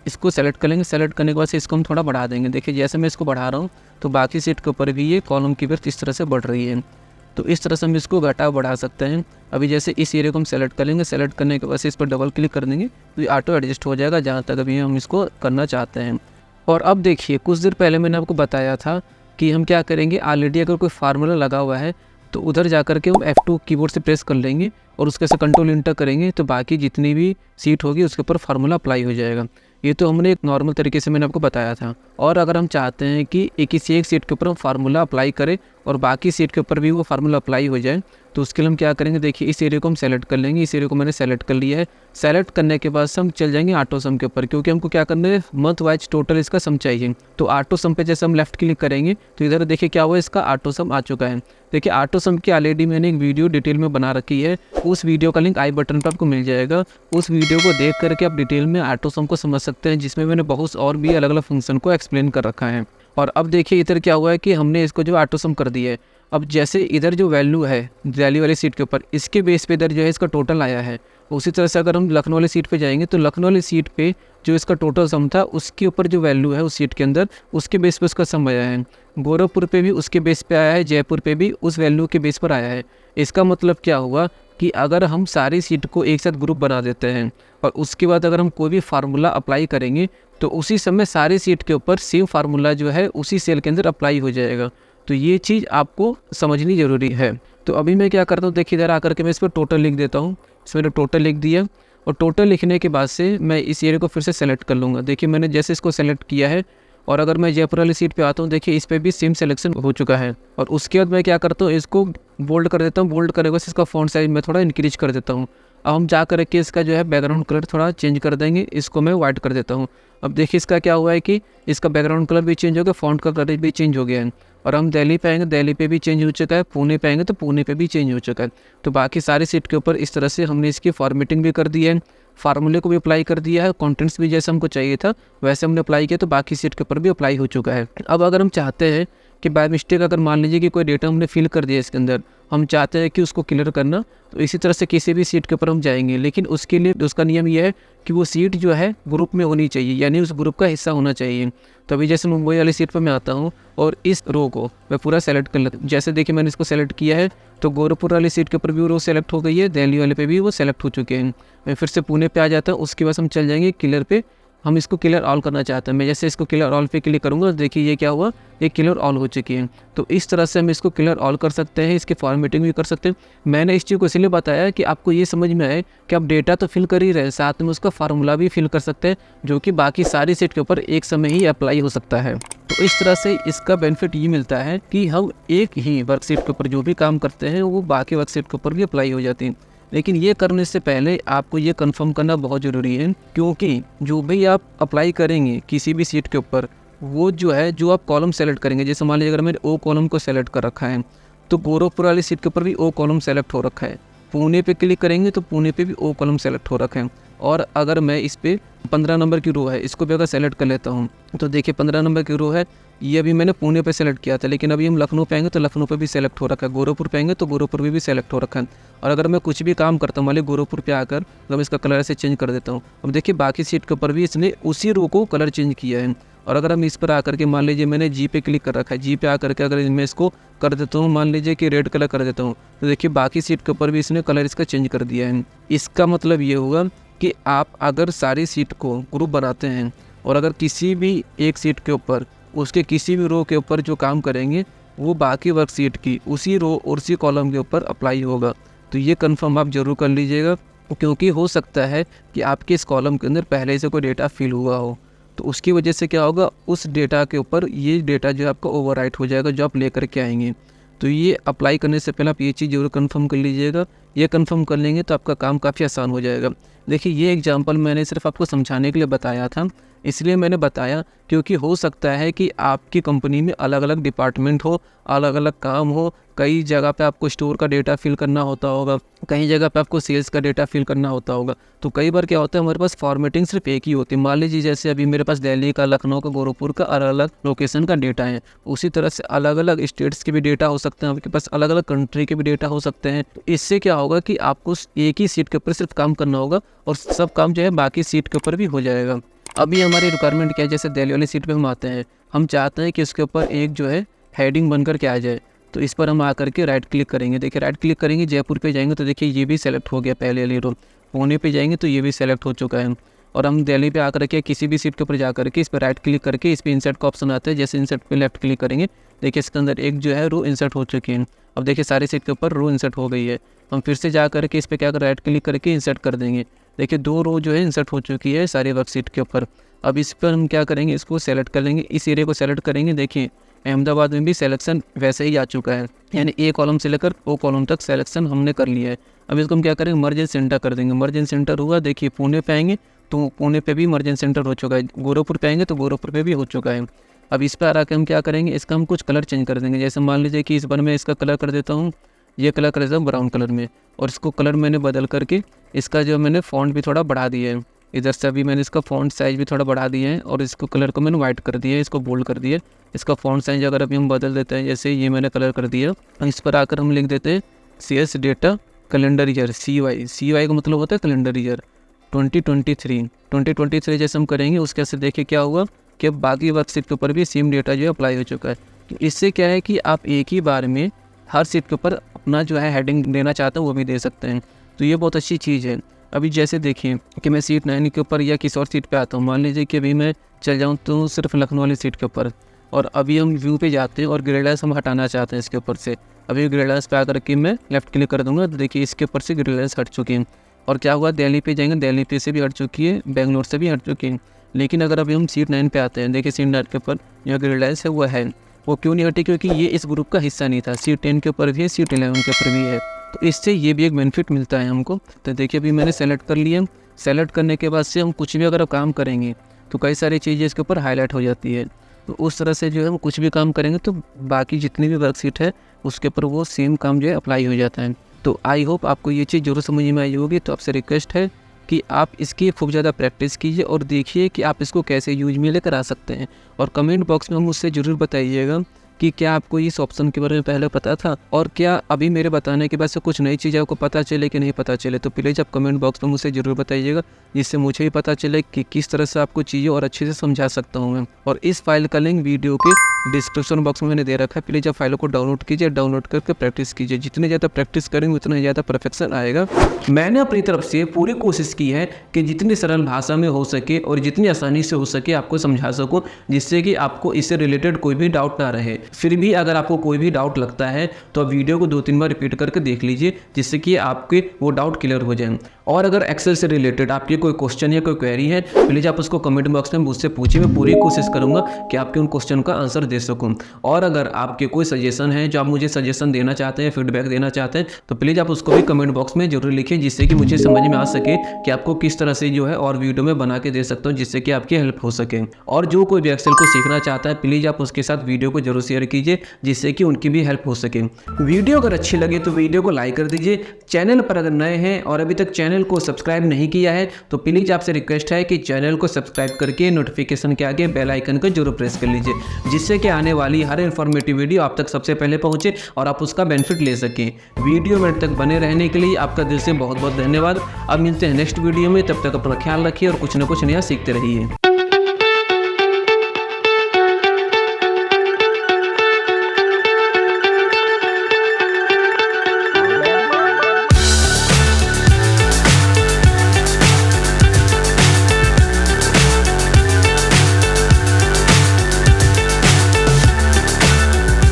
इसको सेलेक्ट कर लेंगे। सेलेक्ट करने के बाद से इसको हम थोड़ा बढ़ा देंगे। देखिए जैसे मैं इसको बढ़ा रहा हूँ तो बाकी सीट के ऊपर भी ये कॉलम की विड्थ इस तरह से बढ़ रही है। तो इस तरह से हम इसको घटा बढ़ा सकते हैं। अभी जैसे इस एरिया को हम सेलेक्ट कर लेंगे, सेलेक्ट करने के बाद से इस पर डबल क्लिक कर देंगे तो ये ऑटो एडजस्ट हो जाएगा जहाँ तक अभी हम इसको करना चाहते हैं। और अब देखिए कुछ देर पहले मैंने आपको बताया था कि हम क्या करेंगे, ऑलरेडी अगर कोई फार्मूला लगा हुआ है तो उधर जा कर के हम F2 कीबोर्ड से प्रेस कर लेंगे और उसके से कंट्रोल इंटर करेंगे तो बाकी जितनी भी सीट होगी उसके ऊपर फार्मूला अप्लाई हो जाएगा। ये तो हमने एक नॉर्मल तरीके से मैंने आपको बताया था। और अगर हम चाहते हैं कि किसी एक सीट के ऊपर हम फार्मूला अप्लाई करें और बाकी सीट के ऊपर भी वो फार्मूला अप्लाई हो जाए, तो उसके लिए हम क्या करेंगे, देखिए इस एरिया को हम सेलेक्ट कर लेंगे। इस एरिया को मैंने सेलेक्ट कर लिया है। सेलेक्ट करने के बाद से हम चल जाएंगे ऑटो सम के ऊपर, क्योंकि हमको क्या करना है, मंथ वाइज टोटल इसका सम चाहिए। तो ऑटो सम पे जैसे हम लेफ्ट क्लिक करेंगे तो इधर देखिए क्या हुआ, इसका ऑटो सम आ चुका है। देखिए ऑटो सम की ऑलरेडी मैंने एक वीडियो डिटेल में बना रखी है, उस वीडियो का लिंक आई बटन पर आपको मिल जाएगा। उस वीडियो को देख करके आप डिटेल में ऑटो सम को समझ सकते हैं, जिसमें मैंने बहुत और भी अलग अलग फंक्शन को एक्सप्लेन कर रखा है। और अब देखिए इधर क्या हुआ है कि हमने इसको जो ऑटो सम कर दिया है। अब जैसे इधर जो वैल्यू है दिल्ली वाली सीट के ऊपर, इसके बेस पे इधर जो है इसका टोटल आया है। उसी तरह से अगर हम लखनऊ वाली सीट पे जाएंगे तो लखनऊ वाली सीट पे जो इसका टोटल सम था उसके ऊपर जो वैल्यू है उस सीट के अंदर, उसके बेस पे उसका सम आया है। गोरखपुर पे भी उसके बेस पे आया है, जयपुर पे भी उस वैल्यू के बेस पर आया है। इसका मतलब क्या हुआ कि अगर हम सारी सीट को एक साथ ग्रुप बना देते हैं और उसके बाद अगर हम कोई भी फार्मूला अप्लाई करेंगे तो उसी समय सारी सीट के ऊपर सेम फार्मूला जो है उसी सेल के अंदर अप्लाई हो जाएगा। तो ये चीज़ आपको समझनी ज़रूरी है। तो अभी मैं क्या करता हूँ, देखिए इधर आकर के मैं इस पर टोटल लिख देता हूँ। इसमें मैंने टोटल लिख दिया और टोटल लिखने के बाद से मैं इस एरिया को फिर से सेलेक्ट कर लूँगा। देखिए मैंने जैसे इसको सेलेक्ट किया है और अगर मैं जयपुर वाली सीट पे आता हूँ, देखिए इस पर भी सेम सिलेक्शन हो चुका है। और उसके बाद मैं क्या करता हूँ, इसको बोल्ड कर देता हूँ। बोल्ड करने के बाद इसका फॉन्ट साइज मैं थोड़ा इंक्रीज कर देता हूँ। अब हम जा कर के इसका जो है बैकग्राउंड कलर थोड़ा चेंज कर देंगे, इसको मैं वाइट कर देता हूँ। अब देखिए इसका क्या हुआ है कि इसका बैकग्राउंड कलर भी चेंज हो गया, फॉन्ट का कलर भी चेंज हो गया है। और हम दिल्ली पे आएंगे, दिल्ली पे भी चेंज हो चुका है, पुणे पे आएंगे तो पुणे पे भी चेंज हो चुका है। तो बाकी सारी सीट के ऊपर इस तरह से हमने इसकी फॉर्मेटिंग भी कर दी है, फार्मूले को भी अप्लाई कर दिया है, कंटेंट्स भी जैसे हमको चाहिए था वैसे हमने अप्लाई किया, तो बाकी सीट के ऊपर भी अप्लाई हो चुका है। अब अगर हम चाहते हैं कि बाय मिस्टेक अगर मान लीजिए कि कोई डेटा हमने फिल कर दिया इसके अंदर, हम चाहते हैं कि उसको क्लियर करना, तो इसी तरह से किसी भी सीट के ऊपर हम जाएंगे। लेकिन उसके लिए उसका नियम यह है कि वो सीट जो है ग्रुप में होनी चाहिए, यानी उस ग्रुप का हिस्सा होना चाहिए। तो अभी जैसे मुंबई वाली सीट पर मैं आता हूँ और इस रो को मैं पूरा सेलेक्ट कर लेता हूँ। जैसे देखिए मैंने इसको सेलेक्ट किया है तो गोरखपुर वाली सीट के ऊपर भी वो रो सेलेक्ट हो गई है, दिल्ली वाले पे भी वो सेलेक्ट हो चुके हैं। मैं फिर से पुणे पे आ जाता हूँ, उसके बाद हम चल जाएंगे क्लियर पे हम इसको क्लियर ऑल करना चाहते हैं। मैं जैसे इसको क्लियर ऑल पे क्लिक करूँगा, देखिए ये क्या हुआ, ये क्लियर ऑल हो चुकी है। तो इस तरह से हम इसको क्लियर ऑल कर सकते हैं, इसकी फॉर्मेटिंग भी कर सकते हैं। मैंने इस चीज़ को इसलिए बताया कि आपको ये समझ में आए कि आप डेटा तो फिल कर ही रहे हैं, साथ में उसका फार्मूला भी फिल कर सकते हैं, जो कि बाकी सारी सीट के ऊपर एक समय ही अप्लाई हो सकता है। तो इस तरह से इसका बेनिफिट ये मिलता है कि हम एक ही वर्कशीट के ऊपर जो भी काम करते हैं वो बाकी वर्कशीट के ऊपर भी अप्लाई हो जाती है। लेकिन ये करने से पहले आपको ये कंफर्म करना बहुत ज़रूरी है, क्योंकि जो भी आप अप्लाई करेंगे किसी भी सीट के ऊपर, वो जो है जो आप कॉलम सेलेक्ट करेंगे, जैसे मान लीजिए अगर मैंने ओ कॉलम को सेलेक्ट कर रखा है तो गोरखपुर वाली सीट के ऊपर भी ओ कॉलम सेलेक्ट हो रखा है। पुणे पे क्लिक करेंगे तो पुणे पे भी ओ कॉलम सेलेक्ट हो रखा है। और अगर मैं इस पे 15 नंबर की रो है, इसको भी अगर सेलेक्ट कर लेता हूँ तो देखिए 15 नंबर की रो है, ये अभी मैंने पुणे पे सेलेक्ट किया था, लेकिन अभी हम लखनऊ पे आएंगे तो लखनऊ पे भी सेलेक्ट हो रखा है, गोरखपुर पे आएंगे तो गोरखपुर पे भी सेलेक्ट हो रखा है। और अगर मैं कुछ भी काम करता हूँ, मान लीजिए गोरखपुर पे आकर अगर मैं इसका कलर ऐसे चेंज कर देता हूँ, अब देखिए बाकी सीट के ऊपर भी इसने उसी रो को कलर चेंज किया है। और अगर हम इस पर आकर के मान लीजिए मैंने जी पे क्लिक कर रखा है, जी पे आकर के अगर मैं इसको कर देता हूँ, मान लीजिए कि रेड कलर कर देता हूँ, तो देखिए बाकी सीट के ऊपर भी इसने कलर इसका चेंज कर दिया है। इसका मतलब ये होगा कि आप अगर सारी सीट को ग्रुप बनाते हैं और अगर किसी भी एक सीट के ऊपर उसके किसी भी रो के ऊपर जो काम करेंगे वो बाकी वर्कशीट की उसी रो और उसी कॉलम के ऊपर अप्लाई होगा। तो ये कंफर्म आप ज़रूर कर लीजिएगा, क्योंकि हो सकता है कि आपके इस कॉलम के अंदर पहले से कोई डेटा फिल हुआ हो, तो उसकी वजह से क्या होगा, उस डेटा के ऊपर ये डेटा जो है आपका ओवरराइट हो जाएगा जो आप लेकर के आएंगे। तो ये अप्लाई करने से पहले आप ये चीज़ ज़रूर कंफर्म कर लीजिएगा। ये कंफर्म कर लेंगे तो आपका काम काफ़ी आसान हो जाएगा। देखिए ये एग्जांपल मैंने सिर्फ आपको समझाने के लिए बताया था, इसलिए मैंने बताया क्योंकि हो सकता है कि आपकी कंपनी में अलग अलग डिपार्टमेंट हो, अलग अलग काम हो, कई जगह पे आपको स्टोर का डेटा फिल करना होता होगा, कई जगह पे आपको सेल्स का डेटा फिल करना होता होगा। तो कई बार क्या होता है हमारे पास फॉर्मेटिंग सिर्फ एक ही होती है। मान लीजिए जैसे अभी मेरे पास दिल्ली का, लखनऊ का, गोरखपुर का अलग अलग लोकेशन का डेटा है, उसी तरह से अलग अलग स्टेट्स के भी डेटा हो सकते हैं, आपके पास अलग अलग कंट्री के भी डेटा हो सकते हैं। तो इससे क्या होगा कि आपको एक ही सीट के ऊपर सिर्फ काम करना होगा और सब काम जो है बाकी सीट के ऊपर भी हो जाएगा। अभी हमारी रिक्वायरमेंट क्या है, जैसे दिल्ली वाली सीट पे हम आते हैं, हम चाहते हैं कि उसके ऊपर एक जो है हेडिंग बनकर के आ जाए। तो इस पर हम आकर के राइट क्लिक करेंगे, देखिए राइट क्लिक करेंगे, जयपुर पे जाएंगे तो देखिए ये भी सेलेक्ट हो गया पहले वाली रो। पुणे पे जाएंगे तो ये भी सेलेक्ट हो चुका है। और हम दिल्ली पे आकर के किसी भी सीट के ऊपर जा करके इस पर राइट क्लिक करके इस पर इंसर्ट का ऑप्शन आता है, जैसे इंसर्ट पे लेफ्ट क्लिक करेंगे देखिए इसके अंदर एक जो है रो इंसर्ट हो चुकी है। अब देखिए सारी सीट के ऊपर रो इंसर्ट हो गई है। हम फिर से जा करके इस पर क्या कर राइट क्लिक करके इंसर्ट कर देंगे, देखिए 2 रो जो है इंसर्ट हो चुकी है सारी वर्कशीट के ऊपर। अब इस पर हम क्या करेंगे, इसको सेलेक्ट कर लेंगे, इस एरिया को सेलेक्ट करेंगे। देखिए अहमदाबाद में भी सिलेक्शन वैसे ही आ चुका है, यानी ए कॉलम से लेकर ओ कॉलम तक सिलेक्शन हमने कर लिया है। अब इसको हम क्या करेंगे, मर्ज एंड सेंटर कर देंगे। मर्ज एंड सेंटर हुआ, देखिए पुणे पे आएंगे तो पुणे पे भी मर्ज एंड सेंटर हो चुका है, गोरखपुर पे आएंगे तो गोरखपुर पे भी हो चुका है। अब इस पर आकर हम क्या करेंगे, इसका हम कुछ कलर चेंज कर देंगे। जैसे मान लीजिए कि इस बार मैं इसका कलर कर देता हूँ, ये कलर कर देता हूँ ब्राउन कलर में, और इसको कलर मैंने बदल करके इसका जो मैंने फ़ॉन्ट भी थोड़ा बढ़ा दिया है। इधर से अभी मैंने इसका फ़ॉन्ट साइज़ भी थोड़ा बढ़ा दिया है और इसको कलर को मैंने वाइट कर दिया है, इसको बोल्ड कर दिया है। इसका फ़ॉन्ट साइज़ अगर अभी हम बदल देते हैं, जैसे ये मैंने कलर कर दिया, इस पर आकर हम लिख देते हैं CS data calendar year CY का मतलब होता है कैलेंडर ईयर 2023 जैसे हम करेंगे उसके से देखिए क्या हुआ कि बाकी वर्कशीट के ऊपर भी सेम डेटा जो है अप्लाई हो चुका है। तो इससे क्या है कि आप एक ही बार में हर सीट के ऊपर अपना जो है हेडिंग देना चाहते हैं वो भी दे सकते हैं। तो ये बहुत अच्छी चीज़ है। अभी जैसे देखिए कि मैं सीट 9 के ऊपर या किसी और सीट पे आता हूँ, मान लीजिए कि अभी मैं चल जाऊँ तो सिर्फ लखनऊ वाली सीट के ऊपर, और अभी हम व्यू पे जाते हैं और ग्रेडाइस हम हटाना चाहते हैं इसके ऊपर से। अभी ग्रेडाइस पे आकर के मैं लेफ्ट क्लिक कर दूँगा तो देखिए इसके ऊपर से ग्रेडाइस हट चुकी है। और क्या हुआ, दिल्ली पे जाएंगे, दिल्ली पे से भी हट चुकी है, बेंगलोर से भी हट चुकी है। लेकिन अगर अभी हम सीट 9 पे आते हैं, देखिए सीट 9 के ऊपर जो ग्रेडाइस है वो क्यों नहीं हटी, क्योंकि ये इस ग्रुप का हिस्सा नहीं था। सीट 10 के ऊपर भी है, सीट 11 के ऊपर भी है। तो इससे ये भी एक बेनिफिट मिलता है हमको। तो देखिए अभी मैंने सेलेक्ट कर लिया, सेलेक्ट करने के बाद से हम कुछ भी अगर काम करेंगे तो कई सारी चीज़ें इसके ऊपर हाईलाइट हो जाती है। तो उस तरह से जो है हम कुछ भी काम करेंगे तो बाकी जितनी भी वर्कशीट है उसके ऊपर वो सेम काम जो है अप्लाई हो जाता है। तो आई होप आपको ये चीज़ जरूर समझ में आई होगी। तो आपसे रिक्वेस्ट है कि आप इसकी खूब ज़्यादा प्रैक्टिस कीजिए और देखिए कि आप इसको कैसे यूज में लेकर आ सकते हैं। और कमेंट बॉक्स में मुझसे ज़रूर बताइएगा कि क्या आपको इस ऑप्शन के बारे में पहले पता था और क्या अभी मेरे बताने के बाद से कुछ नई चीज़ें आपको पता चले कि नहीं पता चले। तो प्लीज़ आप कमेंट बॉक्स में मुझे ज़रूर बताइएगा, जिससे मुझे भी पता चले कि किस तरह से आपको चीज़ें और अच्छे से समझा सकता हूँ मैं। और इस फाइल का लिंक वीडियो के डिस्क्रिप्शन बॉक्स में मैंने दे रखा है। प्लीज़ आप फाइलों को डाउनलोड कीजिए, डाउनलोड करके प्रैक्टिस कीजिए। जितनी ज़्यादा प्रैक्टिस करेंगे उतना ज़्यादा परफेक्शन आएगा। मैंने अपनी तरफ से पूरी कोशिश की है कि जितनी सरल भाषा में हो सके और जितनी आसानी से हो सके आपको समझा सकूं, जिससे कि आपको इससे रिलेटेड कोई भी डाउट ना रहे। फिर भी अगर आपको कोई भी डाउट लगता है तो आप वीडियो को 2-3 बार रिपीट करके देख लीजिए, जिससे कि आपके वो डाउट क्लियर हो जाए। और अगर एक्सेल से रिलेटेड आपके कोई क्वेश्चन या कोई क्वेरी है, प्लीज़ आप उसको कमेंट बॉक्स में मुझसे पूछिए। मैं पूरी कोशिश करूँगा कि आपके उन क्वेश्चन का आंसर दे सकूँ। और अगर आपके कोई सजेशन है, जो आप मुझे सजेशन देना चाहते हैं, फीडबैक देना चाहते हैं, तो प्लीज़ आप उसको भी कमेंट बॉक्स में जरूर लिखिए, जिससे कि मुझे समझ में आ सके कि आपको किस तरह से जो है और वीडियो में बना के दे सकता हूँ, जिससे कि आपकी हेल्प हो सके। और जो कोई भी एक्सेल को सीखना चाहता है, प्लीज़ आप उसके साथ वीडियो को जरूर शेयर कीजिए, जिससे कि उनकी भी हेल्प हो सके। वीडियो अगर अच्छी लगे तो वीडियो को लाइक कर दीजिए। चैनल पर अगर नए हैं और अभी तक चैनल को सब्सक्राइब नहीं किया है, तो प्लीज़ आपसे रिक्वेस्ट है कि चैनल को सब्सक्राइब करके नोटिफिकेशन के आगे बेल आइकन को जरूर प्रेस कर लीजिए, जिससे कि आने वाली हर इन्फॉर्मेटिव वीडियो आप तक सबसे पहले पहुंचे और आप उसका बेनिफिट ले सकें। वीडियो में तक बने रहने के लिए आपका दिल से बहुत बहुत धन्यवाद। अब मिलते हैं नेक्स्ट वीडियो में, तब तक अपना ख्याल रखिए और कुछ न कुछ नया सीखते रहिए।